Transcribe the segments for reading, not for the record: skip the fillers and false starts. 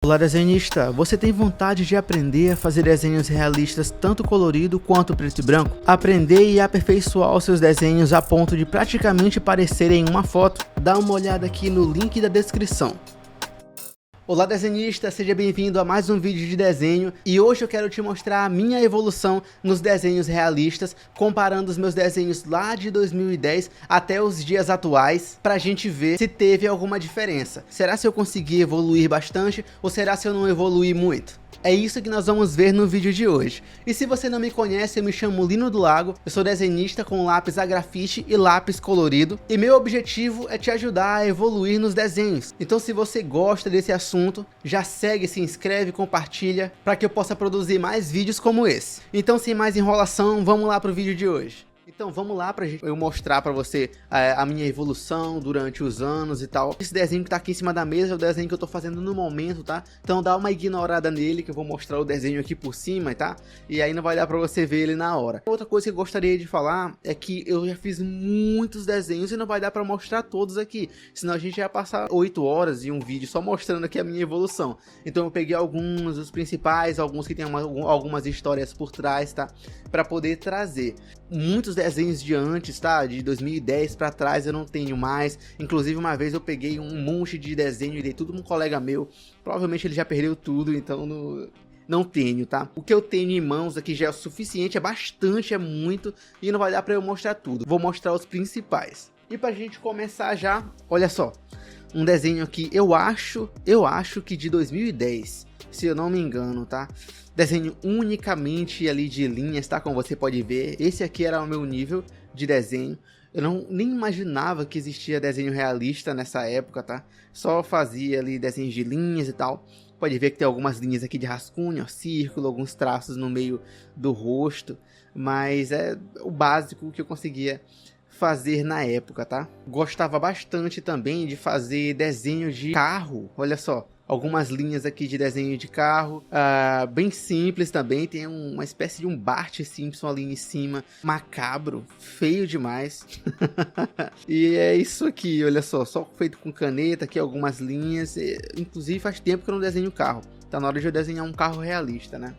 Olá desenhista, você tem vontade de aprender a fazer desenhos realistas tanto colorido quanto preto e branco? Aprender e aperfeiçoar os seus desenhos a ponto de praticamente parecerem uma foto? Dá uma olhada aqui no link da descrição. Olá desenhista, seja bem-vindo a mais um vídeo de desenho e hoje eu quero te mostrar a minha evolução nos desenhos realistas, comparando os meus desenhos lá de 2010 até os dias atuais, pra gente ver se teve alguma diferença. Será se eu consegui evoluir bastante ou será se eu não evoluí muito? É isso que nós vamos ver no vídeo de hoje. E se você não me conhece, eu me chamo Lino do Lago, eu sou desenhista com lápis a grafite e lápis colorido, e meu objetivo é te ajudar a evoluir nos desenhos. Então se você gosta desse assunto, já segue, se inscreve, compartilha, para que eu possa produzir mais vídeos como esse. Então sem mais enrolação, vamos lá pro vídeo de hoje. Então vamos lá para eu mostrar para você a minha evolução durante os anos e tal. Esse desenho que tá aqui em cima da mesa é o desenho que eu tô fazendo no momento, tá? Então dá uma ignorada nele que eu vou mostrar o desenho aqui por cima, tá? E aí não vai dar para você ver ele na hora. Outra coisa que eu gostaria de falar é que eu já fiz muitos desenhos e não vai dar para mostrar todos aqui. Senão a gente ia passar 8 horas em um vídeo só mostrando aqui a minha evolução. Então eu peguei alguns, os principais, alguns que tem algumas histórias por trás, tá? Para poder trazer. Muitos desenhos de antes, tá? De 2010 pra trás eu não tenho mais. Inclusive uma vez eu peguei um monte de desenho e dei tudo pra um colega meu. Provavelmente ele já perdeu tudo, então não tenho, tá? O que eu tenho em mãos aqui já é o suficiente, é bastante, é muito. E não vai dar pra eu mostrar tudo. Vou mostrar os principais. E pra gente começar já, olha só. Um desenho aqui, eu acho que de 2010, se eu não me engano, tá? Desenho unicamente ali de linhas, tá? Como você pode ver, esse aqui era o meu nível de desenho. Eu nem imaginava que existia desenho realista nessa época, tá? Só fazia ali desenhos de linhas e tal. Pode ver que tem algumas linhas aqui de rascunho, ó, círculo, alguns traços no meio do rosto. Mas é o básico que eu conseguia fazer na época, tá? Gostava bastante também de fazer desenho de carro, olha só. Algumas linhas aqui de desenho de carro, bem simples também, tem uma espécie de um Bart Simpson ali em cima, macabro, feio demais. E é isso aqui, olha só feito com caneta, aqui algumas linhas, inclusive faz tempo que eu não desenho carro, tá na hora de eu desenhar um carro realista, né?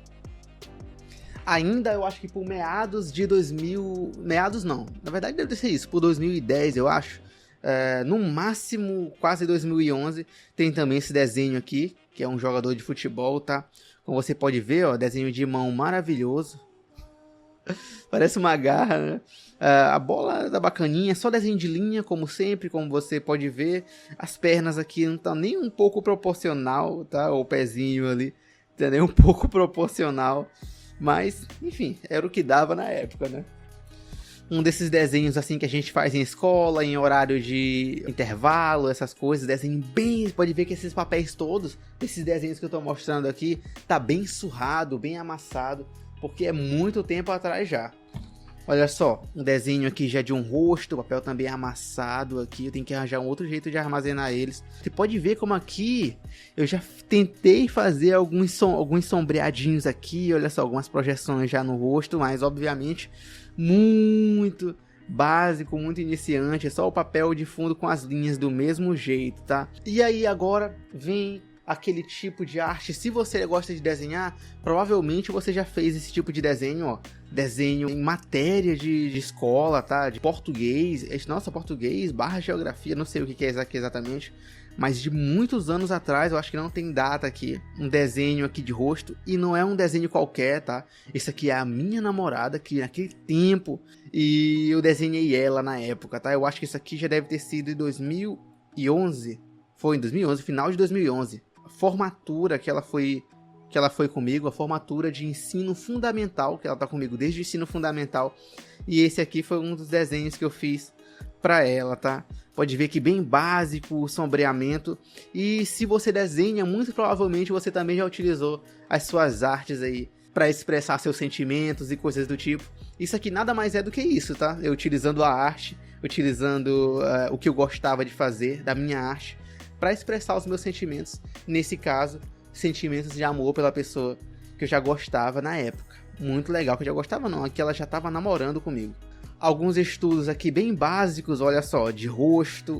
Ainda eu acho que por meados de 2000, meados não, na verdade deve ser isso, por 2010 eu acho. No máximo quase 2011 tem também esse desenho aqui, que é um jogador de futebol, tá? Como você pode ver, ó, desenho de mão maravilhoso. Parece uma garra, né? A bola tá bacaninha, só desenho de linha, como sempre, como você pode ver. As pernas aqui não estão nem um pouco proporcional, tá? O pezinho ali, tá nem um pouco proporcional. Mas, enfim, era o que dava na época, né? Um desses desenhos assim que a gente faz em escola, em horário de intervalo, essas coisas, desenho bem, pode ver que esses papéis todos, esses desenhos que eu tô mostrando aqui, tá bem surrado, bem amassado, porque é muito tempo atrás já. Olha só, um desenho aqui já de um rosto, o papel também amassado aqui, eu tenho que arranjar um outro jeito de armazenar eles. Você pode ver como aqui eu já tentei fazer alguns sombreadinhos aqui, olha só, algumas projeções já no rosto, mas obviamente muito básico, muito iniciante, é só o papel de fundo com as linhas do mesmo jeito, tá? E aí agora vem aquele tipo de arte, se você gosta de desenhar, provavelmente você já fez esse tipo de desenho, ó, desenho em matéria de escola, tá? De português, nossa, português / geografia, não sei o que é exatamente, mas de muitos anos atrás, eu acho que não tem data aqui, um desenho aqui de rosto, e não é um desenho qualquer, tá? Esse aqui é a minha namorada, que naquele tempo, e eu desenhei ela na época, tá? Eu acho que isso aqui já deve ter sido em 2011, foi em 2011, final de 2011. Formatura que ela foi comigo, a formatura de ensino fundamental, que ela tá comigo desde o ensino fundamental, e esse aqui foi um dos desenhos que eu fiz pra ela, tá? Pode ver que bem básico o sombreamento, e se você desenha, muito provavelmente você também já utilizou as suas artes aí para expressar seus sentimentos e coisas do tipo. Isso aqui nada mais é do que isso, tá? Eu utilizando a arte, utilizando o que eu gostava de fazer, da minha arte, para expressar os meus sentimentos, nesse caso, sentimentos de amor pela pessoa que eu já gostava na época. Muito legal, que eu já gostava não, aqui ela já estava namorando comigo. Alguns estudos aqui bem básicos, olha só, de rosto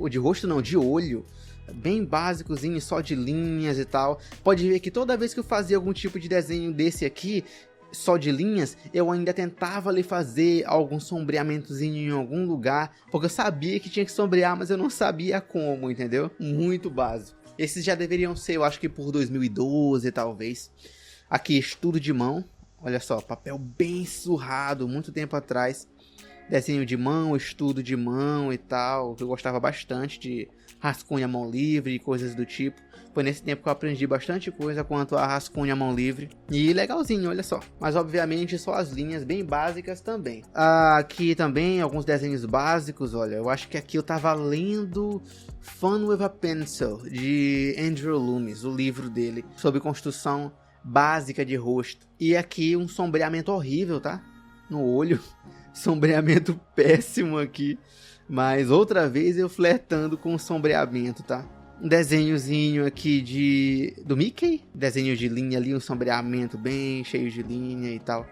não, de olho, bem básicozinho, só de linhas e tal. Pode ver que toda vez que eu fazia algum tipo de desenho desse aqui, só de linhas, eu ainda tentava ali fazer algum sombreamentozinho em algum lugar, porque eu sabia que tinha que sombrear, mas eu não sabia como, entendeu? Muito básico. Esses já deveriam ser, eu acho que por 2012 talvez. Aqui, estudo de mão, olha só, papel bem surrado, muito tempo atrás. Desenho de mão, estudo de mão e tal, que eu gostava bastante de rascunho à mão livre e coisas do tipo. Foi nesse tempo que eu aprendi bastante coisa quanto a rascunho à mão livre. E legalzinho, olha só. Mas obviamente só as linhas bem básicas também. Aqui também alguns desenhos básicos, olha. Eu acho que aqui eu tava lendo Fun with a Pencil, de Andrew Loomis, o livro dele, sobre construção básica de rosto. E aqui um sombreamento horrível, tá? No olho. Sombreamento péssimo aqui. Mas outra vez eu flertando com o sombreamento, tá? Um desenhozinho aqui do Mickey. Desenho de linha ali, um sombreamento bem cheio de linha e tal.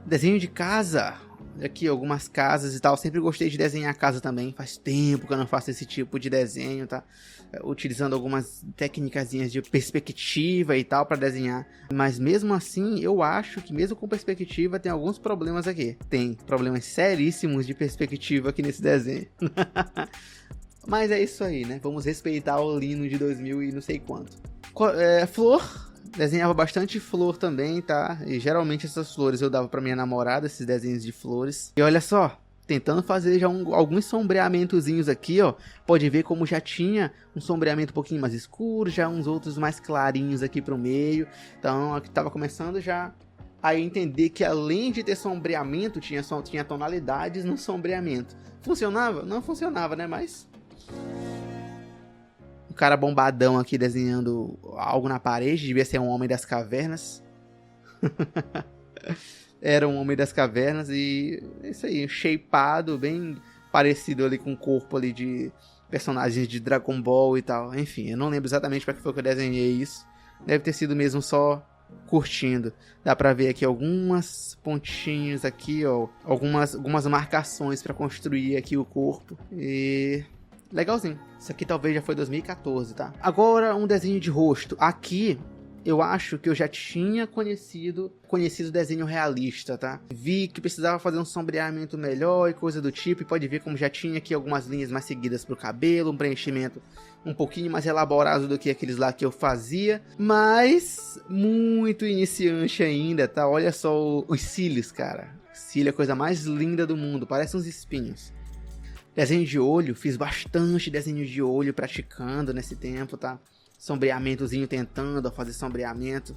Desenho de casa. Aqui algumas casas e tal. Sempre gostei de desenhar casa também. Faz tempo que eu não faço esse tipo de desenho, tá? Utilizando algumas técnicazinhas de perspectiva e tal para desenhar. Mas mesmo assim, eu acho que mesmo com perspectiva tem alguns problemas aqui. Tem problemas seríssimos de perspectiva aqui nesse desenho. Mas é isso aí, né? Vamos respeitar o Lino de 2000 e não sei quanto. Flor. Desenhava bastante flor também, tá? E geralmente essas flores eu dava pra minha namorada, esses desenhos de flores. E olha só, tentando fazer já alguns sombreamentozinhos aqui, ó. Pode ver como já tinha um sombreamento um pouquinho mais escuro, já uns outros mais clarinhos aqui pro meio. Então, aqui tava começando já a entender que além de ter sombreamento, tinha tonalidades no sombreamento. Funcionava? Não funcionava, né? Mas um cara bombadão aqui desenhando algo na parede, devia ser um homem das cavernas. Era um homem das cavernas e é isso aí, shapeado, bem parecido ali com o corpo ali de personagens de Dragon Ball e tal. Enfim, eu não lembro exatamente para que foi que eu desenhei isso. Deve ter sido mesmo só curtindo. Dá pra ver aqui algumas pontinhos aqui, ó, algumas marcações para construir aqui o corpo e legalzinho. Isso aqui talvez já foi 2014, tá? Agora um desenho de rosto. Aqui eu acho que eu já tinha conhecido desenho realista, tá? Vi que precisava fazer um sombreamento melhor e coisa do tipo. E pode ver como já tinha aqui algumas linhas mais seguidas pro cabelo. Um preenchimento um pouquinho mais elaborado do que aqueles lá que eu fazia. Mas muito iniciante ainda, tá? Olha só os cílios, cara. Cílio é a coisa mais linda do mundo. Parece uns espinhos. Desenho de olho, fiz bastante desenho de olho praticando nesse tempo, tá? Sombreamentozinho tentando fazer sombreamento.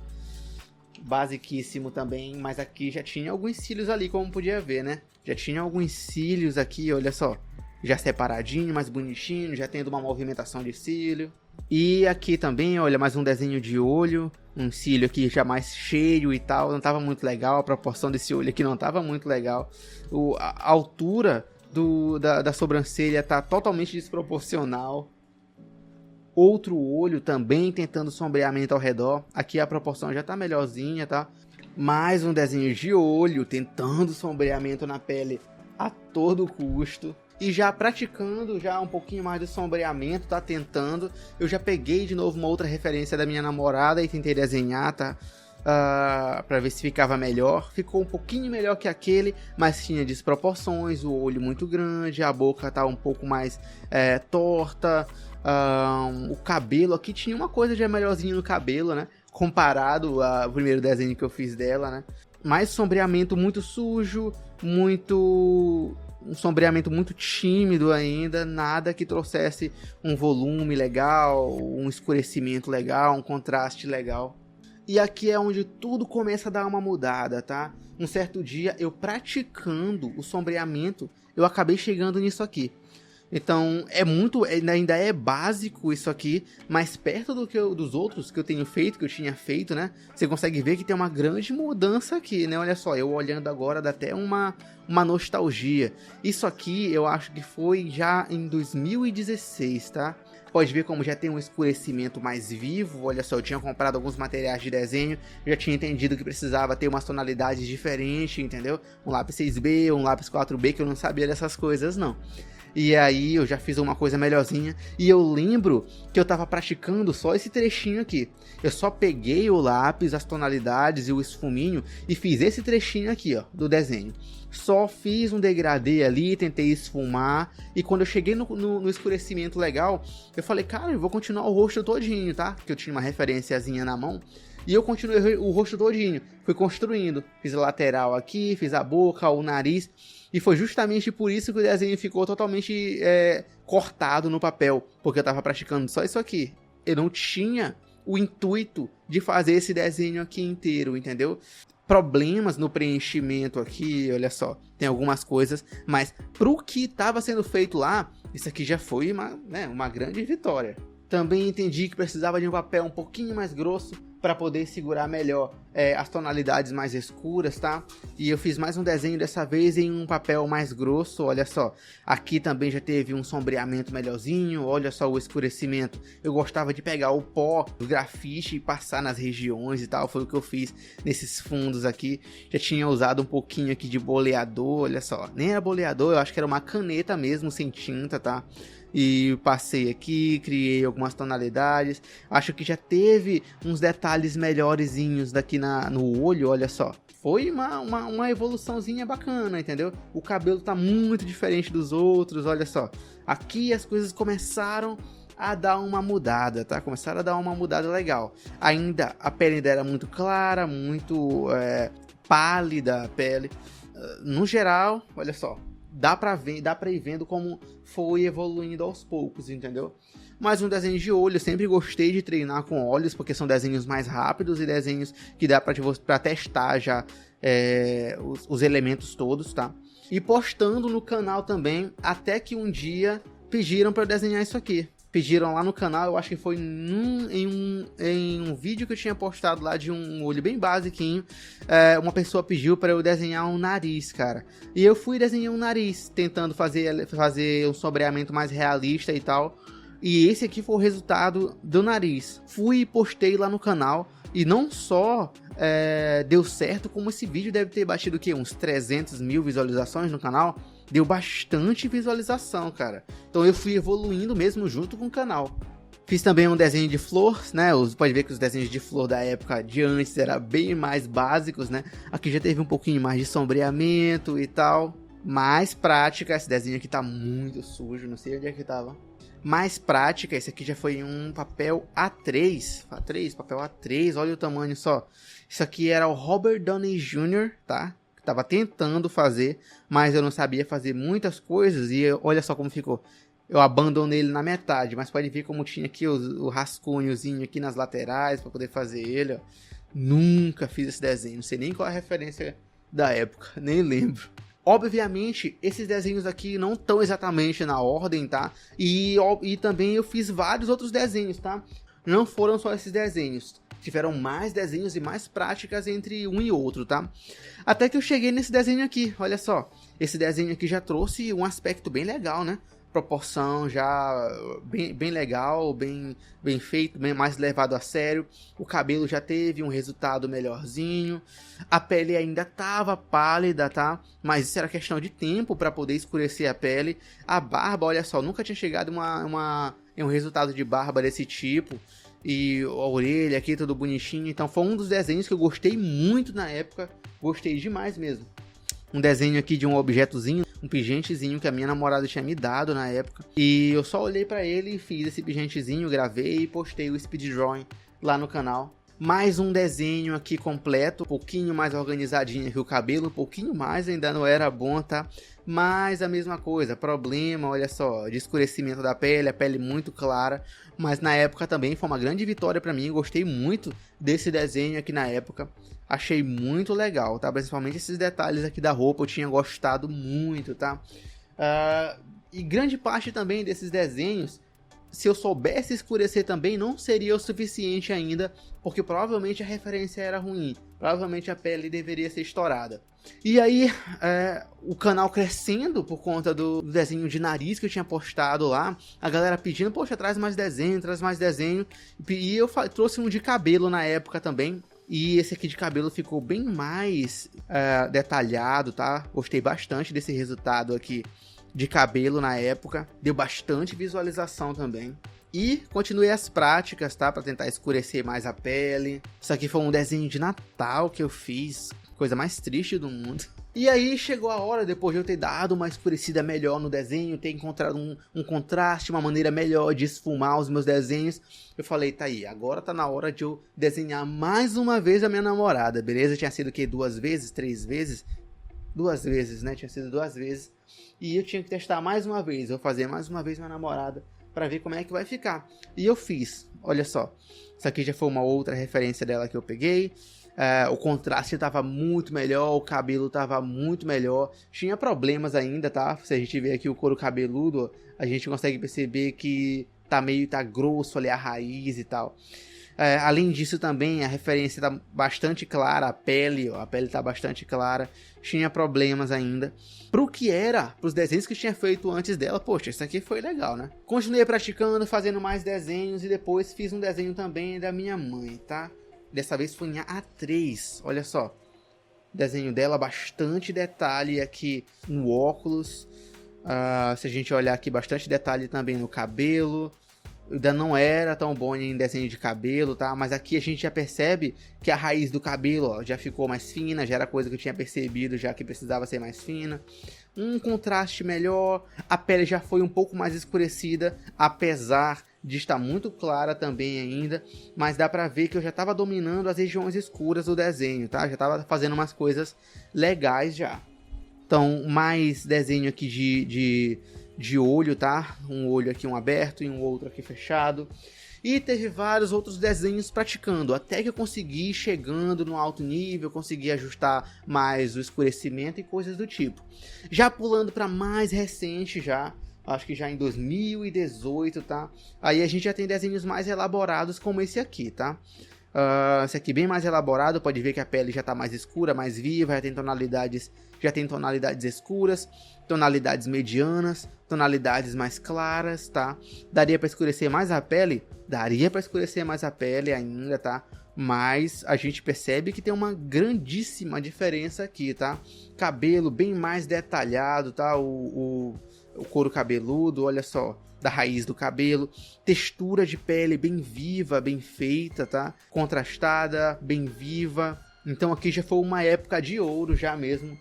Basiquíssimo também, mas aqui já tinha alguns cílios ali, como podia ver, né? Já tinha alguns cílios aqui, olha só. Já separadinho, mais bonitinho, já tendo uma movimentação de cílio. E aqui também, olha, mais um desenho de olho. Um cílio aqui já mais cheio e tal, não tava muito legal. A proporção desse olho aqui não tava muito legal. A altura da sobrancelha tá totalmente desproporcional. Outro olho também tentando sombreamento ao redor. Aqui a proporção já tá melhorzinha, tá? Mais um desenho de olho tentando sombreamento na pele a todo custo. E já praticando já um pouquinho mais do sombreamento, tá? Tentando. Eu já peguei de novo uma outra referência da minha namorada e tentei desenhar, tá? Pra ver se ficava melhor. Ficou um pouquinho melhor que aquele, mas tinha desproporções, o olho muito grande, a boca tá um pouco mais torta, o cabelo aqui tinha uma coisa de melhorzinho no cabelo, né? Comparado ao primeiro desenho que eu fiz dela, né? Mais sombreamento muito sujo, um sombreamento muito tímido ainda, nada que trouxesse um volume legal, um escurecimento legal, um contraste legal. E aqui é onde tudo começa a dar uma mudada, tá? Um certo dia, eu praticando o sombreamento, eu acabei chegando nisso aqui. Então, ainda é básico isso aqui, mas perto dos outros que eu tenho feito, que eu tinha feito, né? Você consegue ver que tem uma grande mudança aqui, né? Olha só, eu olhando agora dá até uma nostalgia. Isso aqui eu acho que foi já em 2016, tá? Pode ver como já tem um escurecimento mais vivo. Olha só, eu tinha comprado alguns materiais de desenho, já tinha entendido que precisava ter umas tonalidades diferentes, entendeu? Um lápis 6B, um lápis 4B, que eu não sabia dessas coisas, não. E aí eu já fiz uma coisa melhorzinha. E eu lembro que eu tava praticando só esse trechinho aqui. Eu só peguei o lápis, as tonalidades e o esfuminho e fiz esse trechinho aqui, ó, do desenho. Só fiz um degradê ali, tentei esfumar. E quando eu cheguei no escurecimento legal, eu falei, cara, eu vou continuar o rosto todinho, tá? Porque eu tinha uma referenciazinha na mão. E eu continuei o rosto todinho. Fui construindo. Fiz a lateral aqui, fiz a boca, o nariz. E foi justamente por isso que o desenho ficou totalmente cortado no papel. Porque eu tava praticando só isso aqui. Eu não tinha o intuito de fazer esse desenho aqui inteiro, entendeu? Problemas no preenchimento aqui, olha só, tem algumas coisas, mas pro que estava sendo feito lá, isso aqui já foi uma grande vitória. Também entendi que precisava de um papel um pouquinho mais grosso para poder segurar melhor as tonalidades mais escuras, tá? E eu fiz mais um desenho dessa vez em um papel mais grosso, olha só. Aqui também já teve um sombreamento melhorzinho, olha só o escurecimento. Eu gostava de pegar o pó do grafite e passar nas regiões e tal, foi o que eu fiz nesses fundos aqui. Já tinha usado um pouquinho aqui de boleador, olha só. Nem era boleador, eu acho que era uma caneta mesmo, sem tinta, tá? E passei aqui, criei algumas tonalidades. Acho que já teve uns detalhes melhorzinhos daqui no olho, olha só. Foi uma evoluçãozinha bacana, entendeu? O cabelo tá muito diferente dos outros, olha só. Aqui as coisas começaram a dar uma mudada, tá? Começaram a dar uma mudada legal. Ainda a pele ainda era muito clara, muito pálida a pele. No geral, olha só. Dá pra ir vendo como foi evoluindo aos poucos, entendeu? Mas um desenho de olho, eu sempre gostei de treinar com olhos, porque são desenhos mais rápidos e desenhos que dá pra testar já os elementos todos, tá? E postando no canal também, até que um dia pediram pra eu desenhar isso aqui. Pediram lá no canal, eu acho que foi em um vídeo que eu tinha postado lá de um olho bem basiquinho. Uma pessoa pediu para eu desenhar um nariz, cara. E eu fui desenhar um nariz, tentando fazer um sombreamento mais realista e tal. E esse aqui foi o resultado do nariz. Fui e postei lá no canal. E não só deu certo, como esse vídeo deve ter batido o quê? Uns 300 mil visualizações no canal. Deu bastante visualização, cara. Então eu fui evoluindo mesmo junto com o canal. Fiz também um desenho de flor, né? Pode ver que os desenhos de flor da época de antes eram bem mais básicos, né? Aqui já teve um pouquinho mais de sombreamento e tal. Mais prática, esse desenho aqui tá muito sujo, não sei onde é que tava. Mais prática, esse aqui já foi um papel A3. Papel A3, olha o tamanho só. Isso aqui era o Robert Downey Jr., tá? Tava tentando fazer, mas eu não sabia fazer muitas coisas e olha só como ficou. Eu abandonei ele na metade, mas pode ver como tinha aqui o rascunhozinho aqui nas laterais para poder fazer ele, ó. Nunca fiz esse desenho, não sei nem qual é a referência da época, nem lembro. Obviamente, esses desenhos aqui não estão exatamente na ordem, tá? E também eu fiz vários outros desenhos, tá? Não foram só esses desenhos. Tiveram mais desenhos e mais práticas entre um e outro, tá? Até que eu cheguei nesse desenho aqui, olha só. Esse desenho aqui já trouxe um aspecto bem legal, né? Proporção já bem legal, bem feito, bem mais levado a sério. O cabelo já teve um resultado melhorzinho. A pele ainda tava pálida, tá? Mas isso era questão de tempo para poder escurecer a pele. A barba, olha só, nunca tinha chegado em um resultado de barba desse tipo. E a orelha aqui, tudo bonitinho. Então foi um dos desenhos que eu gostei muito na época. Gostei demais mesmo. Um desenho aqui de um objetozinho, um pigentezinho que a minha namorada tinha me dado na época. E eu só olhei pra ele e fiz esse pigentezinho, gravei e postei o speed drawing lá no canal. Mais um desenho aqui completo, um pouquinho mais organizadinho aqui o cabelo, um pouquinho mais, ainda não era bom, tá? Mas a mesma coisa, problema, olha só, de escurecimento da pele, a pele muito clara. Mas na época também foi uma grande vitória pra mim, gostei muito desse desenho aqui na época. Achei muito legal, tá? Principalmente esses detalhes aqui da roupa, eu tinha gostado muito, tá? E grande parte também desses desenhos, se eu soubesse escurecer também, não seria o suficiente ainda, porque provavelmente a referência era ruim. Provavelmente a pele deveria ser estourada. E aí, o canal crescendo por conta do desenho de nariz que eu tinha postado lá. A galera pedindo, poxa, traz mais desenho, traz mais desenho. E eu trouxe um de cabelo na época também. E esse aqui de cabelo ficou bem mais detalhado, tá? Gostei bastante desse resultado aqui de cabelo na época, deu bastante visualização também. E continuei as práticas, tá? Pra tentar escurecer mais a pele. Isso aqui foi um desenho de Natal que eu fiz, coisa mais triste do mundo. E aí chegou a hora, depois de eu ter dado uma escurecida melhor no desenho, ter encontrado um contraste, uma maneira melhor de esfumar os meus desenhos, eu falei, tá aí, agora tá na hora de eu desenhar mais uma vez a minha namorada, beleza? Tinha sido o quê? 2 vezes? 3 vezes? 2 vezes, né? Tinha sido 2 vezes. E eu tinha que testar mais uma vez, eu fazer mais uma vez minha namorada, pra ver como é que vai ficar. E eu fiz, olha só. Isso aqui já foi uma outra referência dela que eu peguei. O contraste estava muito melhor, o cabelo estava muito melhor. Tinha problemas ainda, tá? Se a gente vê aqui o couro cabeludo, a gente consegue perceber que tá grosso ali a raiz e tal. Além disso também, a referência tá bastante clara, a pele tá bastante clara. Tinha problemas ainda. Pros desenhos que eu tinha feito antes dela, poxa, isso aqui foi legal, né? Continuei praticando, fazendo mais desenhos e depois fiz um desenho também da minha mãe, tá? Dessa vez foi em A3, olha só. Desenho dela, bastante detalhe aqui no óculos. Se a gente olhar aqui, bastante detalhe também no cabelo. Ainda não era tão bom em desenho de cabelo, tá? Mas aqui a gente já percebe que a raiz do cabelo, ó, já ficou mais fina. Já era coisa que eu tinha percebido, já que precisava ser mais fina. Um contraste melhor. A pele já foi um pouco mais escurecida, apesar de estar muito clara também ainda, mas dá pra ver que eu já estava dominando as regiões escuras do desenho, tá? Já estava fazendo umas coisas legais já. Então, mais desenho aqui de olho, tá? Um olho aqui, um aberto e um outro aqui fechado. E teve vários outros desenhos praticando, até que eu consegui, chegando no alto nível, consegui ajustar mais o escurecimento e coisas do tipo. Já pulando para mais recente já, acho que já em 2018, tá? Aí a gente já tem desenhos mais elaborados como esse aqui, tá? Esse aqui bem mais elaborado, pode ver que a pele já tá mais escura, mais viva, já tem tonalidades escuras, tonalidades medianas, tonalidades mais claras, tá? Daria para escurecer mais a pele? Daria para escurecer mais a pele ainda, tá? Mas a gente percebe que tem uma grandíssima diferença aqui, tá? Cabelo bem mais detalhado, tá? O couro cabeludo, olha só, da raiz do cabelo, textura de pele bem viva, bem feita, tá? Contrastada, bem viva. Então aqui já foi uma época de ouro já mesmo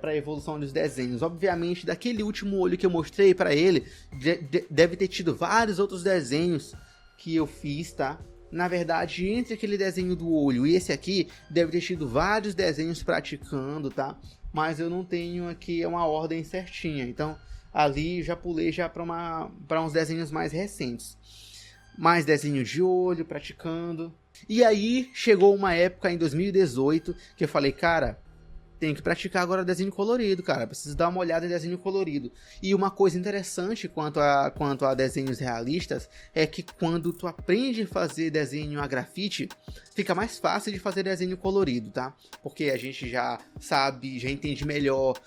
para a evolução dos desenhos. Obviamente, daquele último olho que eu mostrei para ele, deve ter tido vários outros desenhos que eu fiz, tá? Na verdade, entre aquele desenho do olho e esse aqui, deve ter tido vários desenhos praticando, tá? Mas eu não tenho aqui uma ordem certinha, então ali já pulei já para uns desenhos mais recentes. Mais desenho de olho, praticando. E aí chegou uma época em 2018 que eu falei, cara, tenho que praticar agora desenho colorido, cara. Preciso dar uma olhada em desenho colorido. E uma coisa interessante quanto a desenhos realistas é que quando tu aprende a fazer desenho a grafite, fica mais fácil de fazer desenho colorido, tá? Porque a gente já sabe, já entende melhor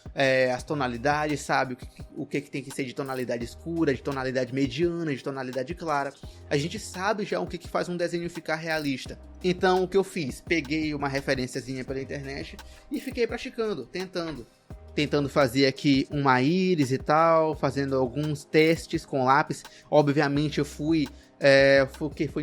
as tonalidades, sabe o que tem que ser de tonalidade escura, de tonalidade mediana, de tonalidade clara. A gente sabe já o que faz um desenho ficar realista. Então o que eu fiz? Peguei uma referenciazinha pela internet e fiquei praticando, tentando fazer aqui uma íris e tal, fazendo alguns testes com lápis. Obviamente eu fui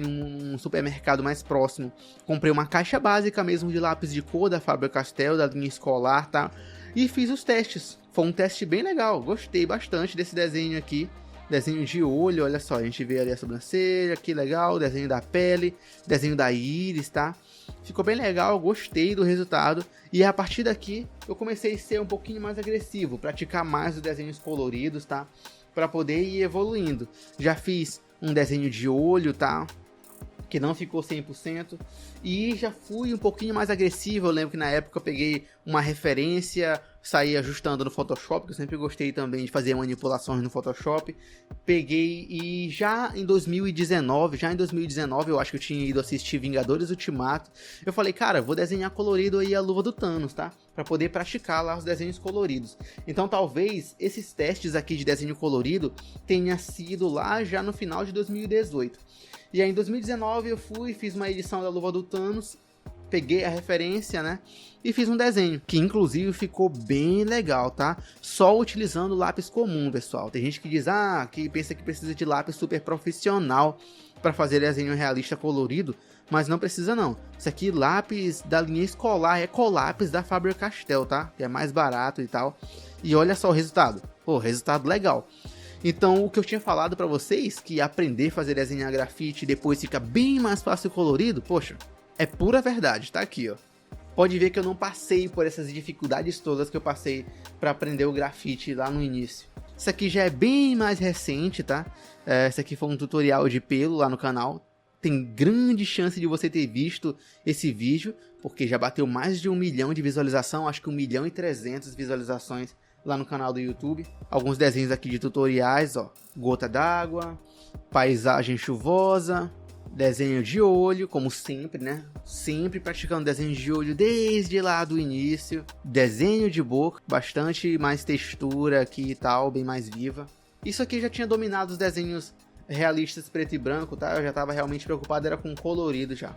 num supermercado mais próximo, comprei uma caixa básica mesmo de lápis de cor da Faber-Castell, da linha escolar, tá? E fiz os testes. Foi um teste bem legal, gostei bastante desse desenho aqui. Desenho de olho, olha só, a gente vê ali a sobrancelha, que legal, desenho da pele, desenho da íris, tá? Ficou bem legal, gostei do resultado. E a partir daqui, eu comecei a ser um pouquinho mais agressivo, praticar mais os desenhos coloridos, tá? Para poder ir evoluindo. Já fiz um desenho de olho, tá? Que não ficou 100%. E já fui um pouquinho mais agressivo. Eu lembro que na época eu peguei uma referência, saí ajustando no Photoshop, que eu sempre gostei também de fazer manipulações no Photoshop. Peguei e já em 2019 eu acho que eu tinha ido assistir Vingadores Ultimato. Eu falei, cara, vou desenhar colorido aí a luva do Thanos, tá? Pra poder praticar lá os desenhos coloridos. Então talvez esses testes aqui de desenho colorido tenha sido lá já no final de 2018. E aí em 2019 eu fiz uma edição da luva do Thanos peguei a referência, né, e fiz um desenho, que inclusive ficou bem legal, tá? Só utilizando lápis comum, pessoal. Tem gente que diz, que pensa que precisa de lápis super profissional para fazer desenho realista colorido, mas não precisa não. Isso aqui, lápis da linha escolar, Ecolápis da Faber-Castell, tá? Que é mais barato e tal. E olha só o resultado. Pô, resultado legal. Então, o que eu tinha falado para vocês, que aprender a fazer desenhar grafite e depois fica bem mais fácil e colorido, poxa, é pura verdade, tá aqui, ó. Pode ver que eu não passei por essas dificuldades todas que eu passei para aprender o grafite lá no início. Isso aqui já é bem mais recente, tá? Esse aqui foi um tutorial de pelo lá no canal. Tem grande chance de você ter visto esse vídeo, porque já bateu mais de 1 milhão de visualização, acho que 1.300.000 visualizações lá no canal do YouTube. Alguns desenhos aqui de tutoriais, ó. Gota d'água, paisagem chuvosa, desenho de olho, como sempre, né? Sempre praticando desenho de olho desde lá do início. Desenho de boca, bastante mais textura aqui e tal, bem mais viva. Isso aqui já tinha dominado os desenhos realistas preto e branco, tá? Eu já tava realmente preocupado, era com colorido já.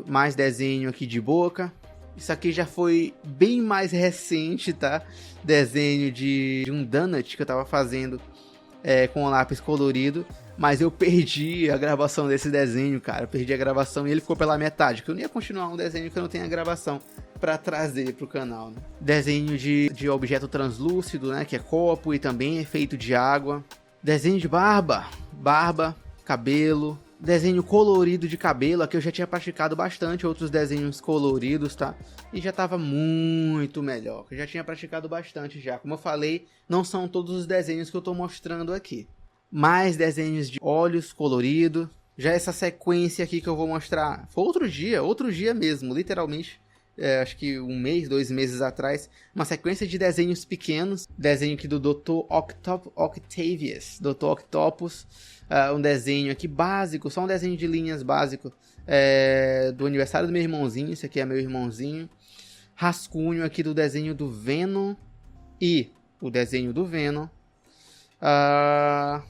Mais desenho aqui de boca. Isso aqui já foi bem mais recente, tá? Desenho de um donut que eu tava fazendo com lápis colorido. Mas eu perdi a gravação desse desenho, cara. Eu perdi a gravação e ele ficou pela metade. Que eu não ia continuar um desenho que eu não tenho a gravação para trazer pro canal, né? Desenho de objeto translúcido, né? Que é copo e também é feito de água. Desenho de barba, cabelo. Desenho colorido de cabelo. Aqui eu já tinha praticado bastante outros desenhos coloridos, tá? E já tava muito melhor. Eu já tinha praticado bastante já. Como eu falei, não são todos os desenhos que eu tô mostrando aqui. Mais desenhos de olhos coloridos. Já essa sequência aqui que eu vou mostrar foi outro dia mesmo, literalmente. Acho que 1 mês, 2 meses atrás. Uma sequência de desenhos pequenos. Desenho aqui do Dr. Octavius. Dr. Octopus. Um desenho aqui básico, só um desenho de linhas básico. Do aniversário do meu irmãozinho. Esse aqui é meu irmãozinho. Rascunho aqui do desenho do Venom. E o desenho do Venom.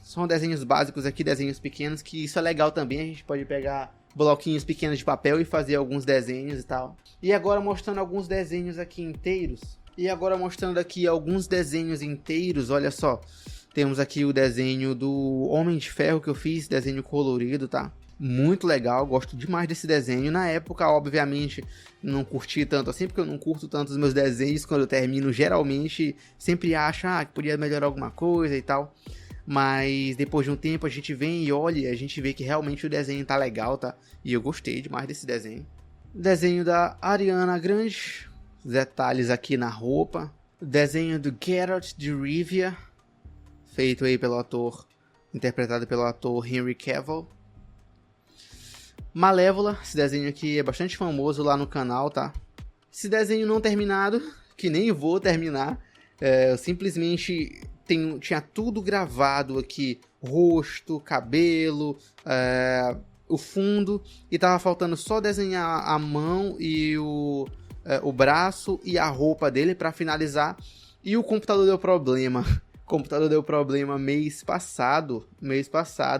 São desenhos básicos aqui, desenhos pequenos, que isso é legal também, a gente pode pegar bloquinhos pequenos de papel e fazer alguns desenhos e tal. E agora mostrando alguns desenhos aqui inteiros. Olha só. Temos aqui o desenho do Homem de Ferro que eu fiz, desenho colorido, tá? Muito legal, gosto demais desse desenho. Na época, obviamente, não curti tanto assim, porque eu não curto tanto os meus desenhos. Quando eu termino, geralmente, sempre acho que podia melhorar alguma coisa e tal. Mas depois de um tempo, a gente vem e olha, a gente vê que realmente o desenho tá legal, tá? E eu gostei demais desse desenho. Desenho da Ariana Grande, detalhes aqui na roupa. Desenho do Geralt de Rivia, feito aí pelo ator, interpretado pelo ator Henry Cavill. Malévola, esse desenho aqui é bastante famoso lá no canal, tá? Esse desenho não terminado, que nem vou terminar, eu simplesmente tinha tudo gravado aqui, rosto, cabelo, o fundo, e tava faltando só desenhar a mão e o braço e a roupa dele para finalizar, e o computador deu problema. O computador deu problema mês passado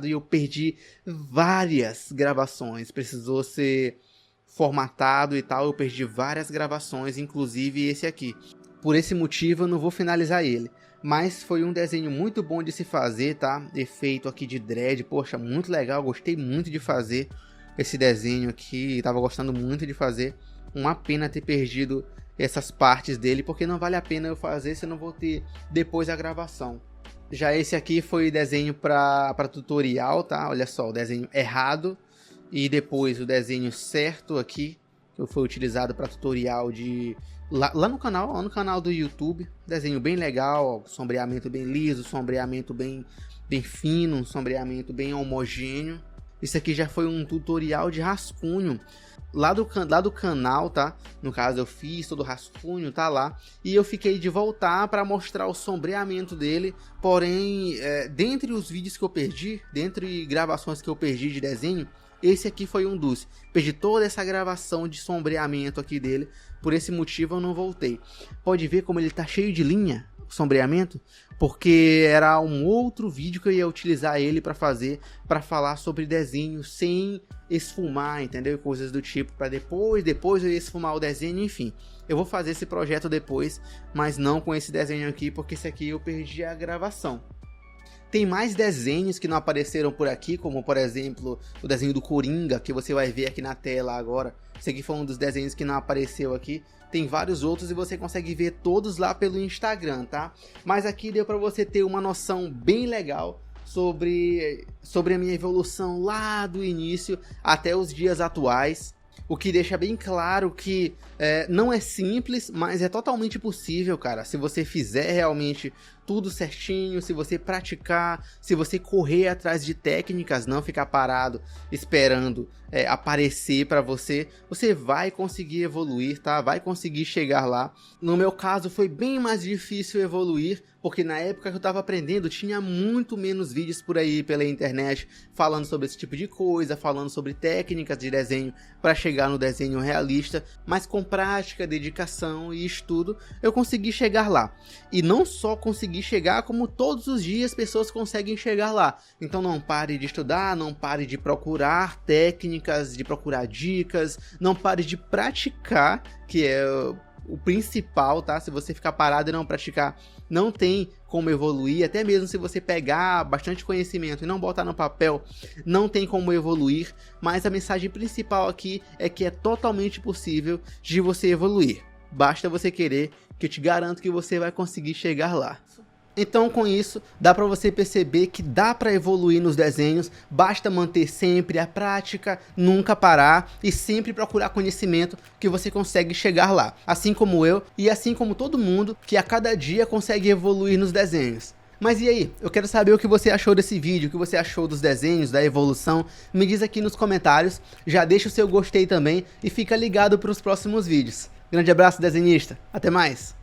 e eu perdi várias gravações, precisou ser formatado e tal, eu perdi várias gravações, inclusive esse aqui. Por esse motivo eu não vou finalizar ele, mas foi um desenho muito bom de se fazer, tá? Efeito aqui de dread, poxa, muito legal, gostei muito de fazer esse desenho aqui, tava gostando muito de fazer. Uma pena ter perdido essas partes dele, porque não vale a pena eu fazer se eu não vou ter depois a gravação. Já esse aqui foi desenho para tutorial, tá? Olha só, o desenho errado e depois o desenho certo aqui, que foi utilizado para tutorial de lá no canal do YouTube. Desenho bem legal, ó, sombreamento bem liso, sombreamento bem fino, um sombreamento bem homogêneo. Isso aqui já foi um tutorial de rascunho lá do canal, tá? No caso eu fiz todo o rascunho, tá lá. E eu fiquei de voltar para mostrar o sombreamento dele. Porém, dentre os vídeos que eu perdi, dentre gravações que eu perdi de desenho, esse aqui foi um dos. Perdi toda essa gravação de sombreamento aqui dele. Por esse motivo eu não voltei. Pode ver como ele tá cheio de linha. sombreamento, porque era um outro vídeo que eu ia utilizar ele para falar sobre desenho sem esfumar, entendeu? Coisas do tipo, para depois eu ia esfumar o desenho, enfim. Eu vou fazer esse projeto depois, mas não com esse desenho aqui, porque esse aqui eu perdi a gravação. Tem mais desenhos que não apareceram por aqui, como por exemplo o desenho do Coringa, que você vai ver aqui na tela agora. Esse aqui foi um dos desenhos que não apareceu aqui. Tem vários outros e você consegue ver todos lá pelo Instagram, tá? Mas aqui deu para você ter uma noção bem legal sobre a minha evolução lá do início até os dias atuais. O que deixa bem claro que não é simples, mas é totalmente possível, cara. Se você fizer realmente tudo certinho, se você praticar, se você correr atrás de técnicas, não ficar parado esperando aparecer para você, você vai conseguir evoluir, tá? Vai conseguir chegar lá. No meu caso foi bem mais difícil evoluir, porque na época que eu tava aprendendo tinha muito menos vídeos por aí pela internet falando sobre esse tipo de coisa, falando sobre técnicas de desenho para chegar no desenho realista, mas com prática, dedicação e estudo eu consegui chegar lá. E não só consegui chegar, como todos os dias pessoas conseguem chegar lá. Então não pare de estudar, não pare de procurar técnicas, de procurar dicas, não pare de praticar, que é o principal, tá? Se você ficar parado e não praticar, não tem como evoluir. Até mesmo se você pegar bastante conhecimento e não botar no papel, não tem como evoluir. Mas a mensagem principal aqui é que é totalmente possível de você evoluir. Basta você querer, que eu te garanto que você vai conseguir chegar lá. Então com isso, dá para você perceber que dá para evoluir nos desenhos, basta manter sempre a prática, nunca parar e sempre procurar conhecimento que você consegue chegar lá. Assim como eu e assim como todo mundo que a cada dia consegue evoluir nos desenhos. Mas e aí? Eu quero saber o que você achou desse vídeo, o que você achou dos desenhos, da evolução. Me diz aqui nos comentários, já deixa o seu gostei também e fica ligado para os próximos vídeos. Grande abraço, desenhista, até mais!